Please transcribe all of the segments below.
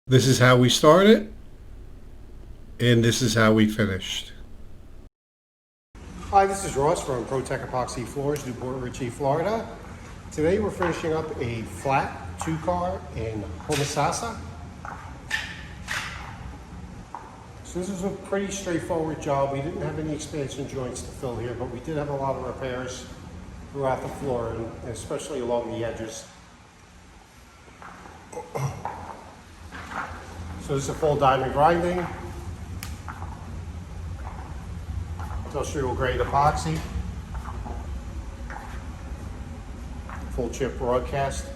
This is how we started, and this is how we finished. Hi, this is Ross from ProTech Epoxy Floors, Newport Richey, Florida. Today we're finishing up a flat two-car in Homosassa. So this is a pretty straightforward job. We didn't have any expansion joints to fill here, but we did have a lot of repairs throughout the floor, and especially along the edges. So this is a full diamond grinding, industrial grade epoxy, full chip broadcast.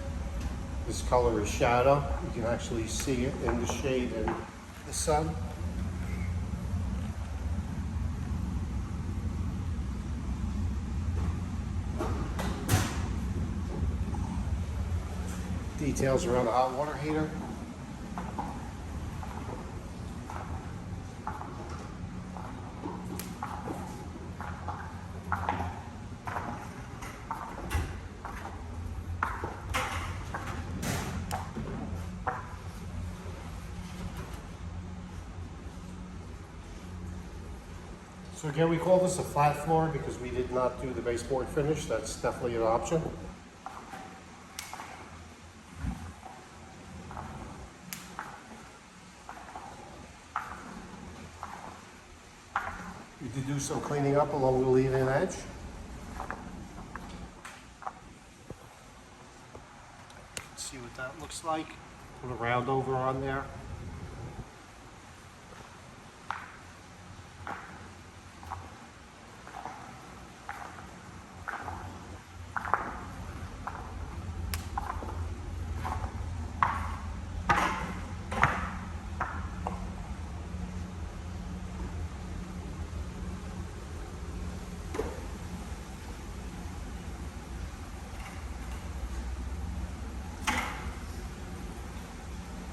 This color is shadow. You can actually see it in the shade in the sun. Details around the hot water heater. So again, we call this a flat floor because we did not do the baseboard finish. That's definitely an option. We did do some cleaning up along the lead-in edge. Let's see what that looks like. Put a round over on there.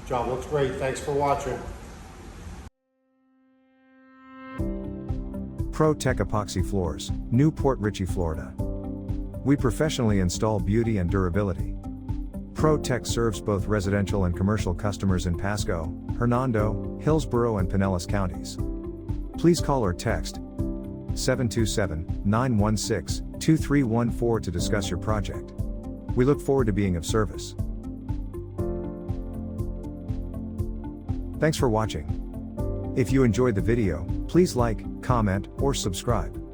Job looks great. Thanks for watching. ProTech Epoxy Floors, Newport Richey, Florida. We professionally install beauty and durability. ProTech serves both residential and commercial customers in Pasco, Hernando, Hillsborough and Pinellas counties. Please call or text 727-916-2314 to discuss your project. We look forward to being of service. Thanks for watching. If you enjoyed the video, please like, comment, or subscribe.